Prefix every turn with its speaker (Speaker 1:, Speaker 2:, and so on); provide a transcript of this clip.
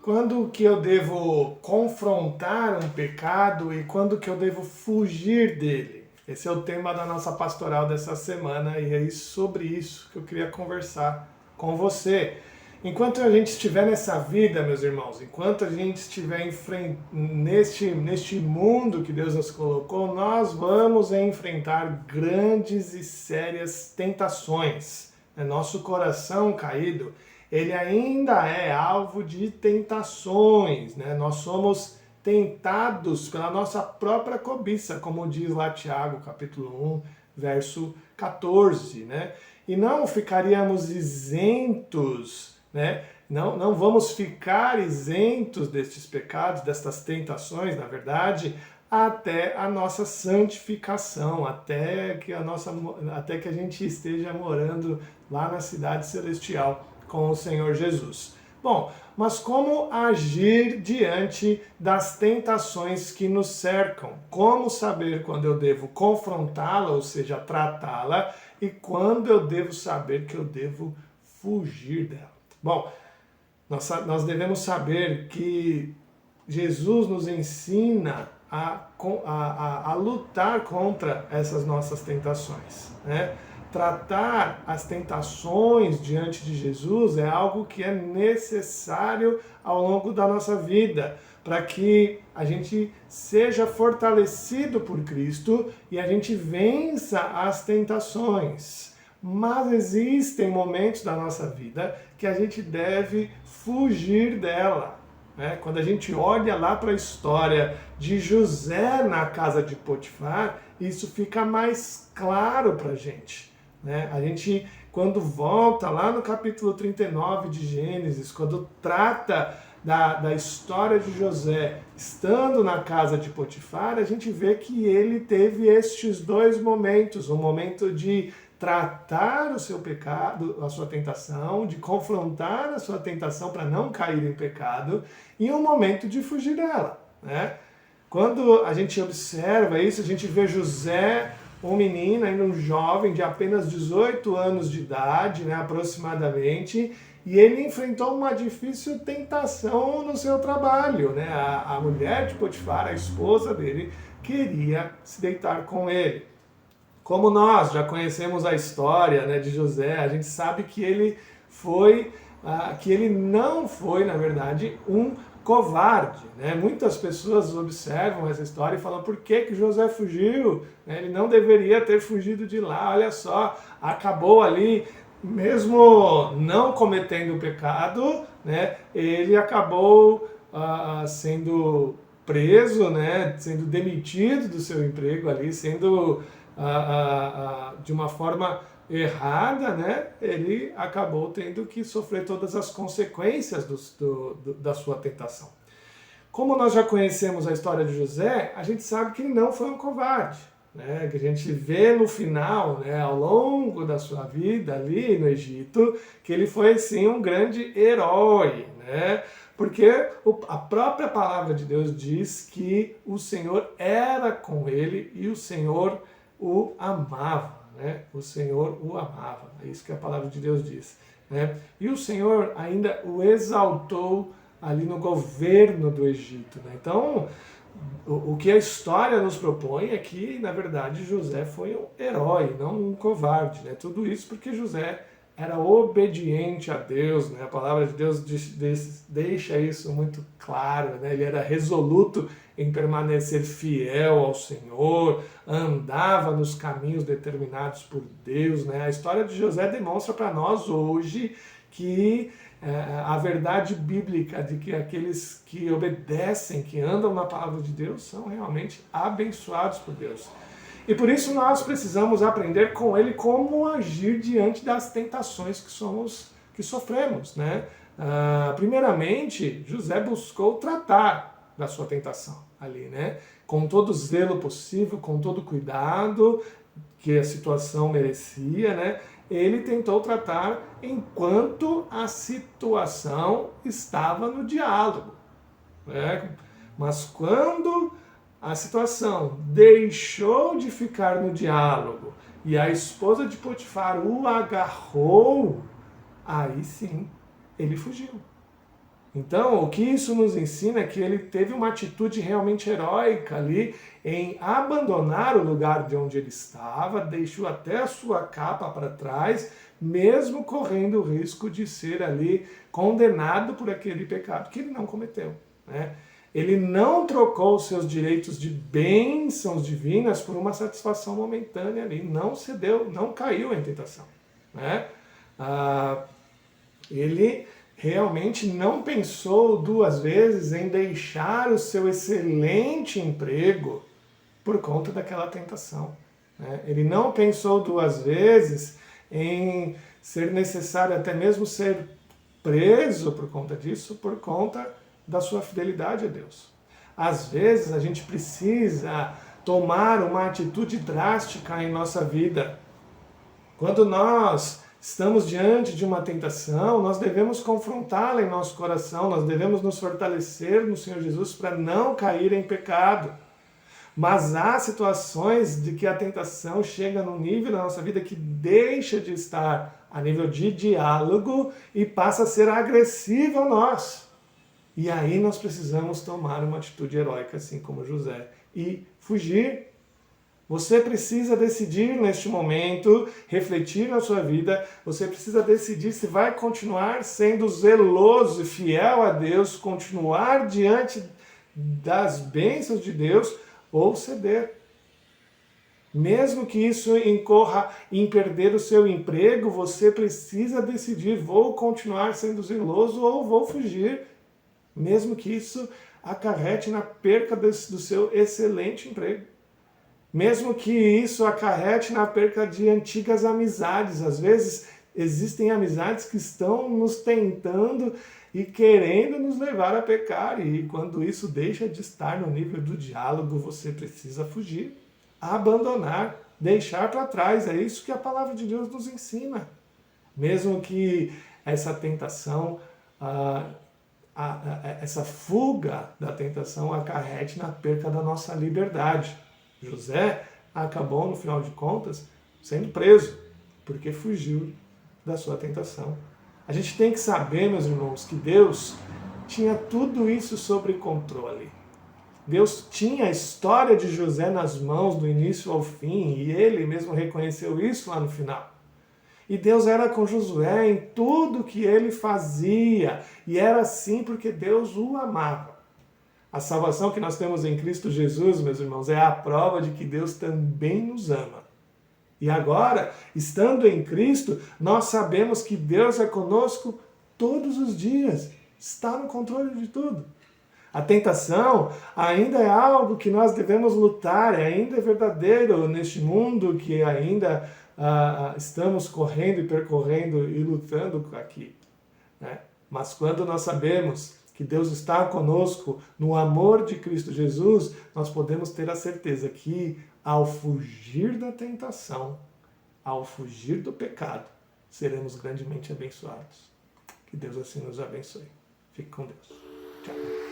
Speaker 1: Quando que eu devo confrontar um pecado e quando que eu devo fugir dele? Esse é o tema da nossa pastoral dessa semana e é sobre isso que eu queria conversar com você. Enquanto a gente estiver nessa vida, meus irmãos, enquanto a gente estiver neste mundo que Deus nos colocou, nós vamos enfrentar grandes e sérias tentações. Nosso coração caído, ele ainda é alvo de tentações, né? Nós somos tentados pela nossa própria cobiça, como diz lá Tiago, capítulo 1, verso 14, né? E não ficaríamos isentos, né? Não vamos ficar isentos destes pecados, destas tentações, na verdade, até a nossa santificação, até que a gente esteja morando lá na cidade celestial com o Senhor Jesus. Bom, mas como agir diante das tentações que nos cercam? Como saber quando eu devo confrontá-la, ou seja, tratá-la, e quando eu devo saber que eu devo fugir dela? Bom, nós devemos saber que Jesus nos ensina a lutar contra essas nossas tentações, né? Tratar as tentações diante de Jesus é algo que é necessário ao longo da nossa vida, para que a gente seja fortalecido por Cristo e a gente vença as tentações. Mas existem momentos da nossa vida que a gente deve fugir dela. Quando a gente olha lá para a história de José na casa de Potifar, isso fica mais claro para a gente. A gente, quando volta lá no capítulo 39 de Gênesis, quando trata da história de José estando na casa de Potifar, a gente vê que ele teve estes dois momentos, um momento de tratar o seu pecado, a sua tentação, de confrontar a sua tentação para não cair em pecado, e um momento de fugir dela, né? Quando a gente observa isso, a gente vê José, um menino, ainda um jovem de apenas 18 anos de idade, né, aproximadamente, e ele enfrentou uma difícil tentação no seu trabalho, né? A mulher de Potifar, a esposa dele, queria se deitar com ele. Como nós já conhecemos a história, né, de José, a gente sabe que ele não foi, na verdade, um covarde, né? Muitas pessoas observam essa história e falam: por que José fugiu? Ele não deveria ter fugido de lá, olha só, acabou ali, mesmo não cometendo o pecado, né? Ele acabou sendo preso, né? Sendo demitido do seu emprego ali, sendo de uma forma errada, né? Ele acabou tendo que sofrer todas as consequências da sua tentação. Como nós já conhecemos a história de José, a gente sabe que ele não foi um covarde, né? Que a gente vê no final, né, ao longo da sua vida ali no Egito, que ele foi sim um grande herói, né? Porque a própria palavra de Deus diz que o Senhor era com ele e o Senhor o amava, né? O Senhor o amava, é isso que a palavra de Deus diz, né? E o Senhor ainda o exaltou ali no governo do Egito, né? Então, o que a história nos propõe é que, na verdade, José foi um herói, não um covarde, né? Tudo isso porque José era obediente a Deus, né? A palavra de Deus deixa isso muito claro, né? Ele era resoluto em permanecer fiel ao Senhor, andava nos caminhos determinados por Deus, né? A história de José demonstra para nós hoje que a verdade bíblica de que aqueles que obedecem, que andam na palavra de Deus, são realmente abençoados por Deus. E por isso nós precisamos aprender com ele como agir diante das tentações que sofremos, né? Primeiramente, José buscou tratar da sua tentação ali, né? Com todo o zelo possível, com todo o cuidado que a situação merecia, né? Ele tentou tratar enquanto a situação estava no diálogo, né? Mas quando a situação deixou de ficar no diálogo e a esposa de Potifar o agarrou, aí sim ele fugiu. Então, o que isso nos ensina é que ele teve uma atitude realmente heróica ali em abandonar o lugar de onde ele estava, deixou até a sua capa para trás, mesmo correndo o risco de ser ali condenado por aquele pecado que ele não cometeu, né? Ele não trocou os seus direitos de bênçãos divinas por uma satisfação momentânea ali, não cedeu, não caiu em tentação, né? Ele realmente não pensou duas vezes em deixar o seu excelente emprego por conta daquela tentação, né? Ele não pensou duas vezes em ser necessário até mesmo ser preso por conta disso, por conta da sua fidelidade a Deus. Às vezes a gente precisa tomar uma atitude drástica em nossa vida. Quando nós estamos diante de uma tentação, nós devemos confrontá-la em nosso coração, nós devemos nos fortalecer no Senhor Jesus para não cair em pecado. Mas há situações de que a tentação chega num nível na nossa vida que deixa de estar a nível de diálogo e passa a ser agressiva a nós. E aí nós precisamos tomar uma atitude heróica, assim como José, e fugir. Você precisa decidir neste momento, refletir na sua vida, você precisa decidir se vai continuar sendo zeloso e fiel a Deus, continuar diante das bênçãos de Deus ou ceder. Mesmo que isso incorra em perder o seu emprego, você precisa decidir, vou continuar sendo zeloso ou vou fugir. Mesmo que isso acarrete na perca do seu excelente emprego. Mesmo que isso acarrete na perca de antigas amizades. Às vezes existem amizades que estão nos tentando e querendo nos levar a pecar. E quando isso deixa de estar no nível do diálogo, você precisa fugir, abandonar, deixar para trás. É isso que a palavra de Deus nos ensina. Mesmo que essa tentação, essa fuga da tentação acarrete na perca da nossa liberdade. José acabou, no final de contas, sendo preso, porque fugiu da sua tentação. A gente tem que saber, meus irmãos, que Deus tinha tudo isso sob controle. Deus tinha a história de José nas mãos do início ao fim, e ele mesmo reconheceu isso lá no final. E Deus era com Josué em tudo que ele fazia, e era assim porque Deus o amava. A salvação que nós temos em Cristo Jesus, meus irmãos, é a prova de que Deus também nos ama. E agora, estando em Cristo, nós sabemos que Deus é conosco todos os dias, está no controle de tudo. A tentação ainda é algo que nós devemos lutar, ainda é verdadeiro neste mundo que ainda estamos correndo e percorrendo e lutando aqui, né? Mas quando nós sabemos que Deus está conosco no amor de Cristo Jesus, nós podemos ter a certeza que ao fugir da tentação, ao fugir do pecado, seremos grandemente abençoados. Que Deus assim nos abençoe. Fique com Deus. Tchau.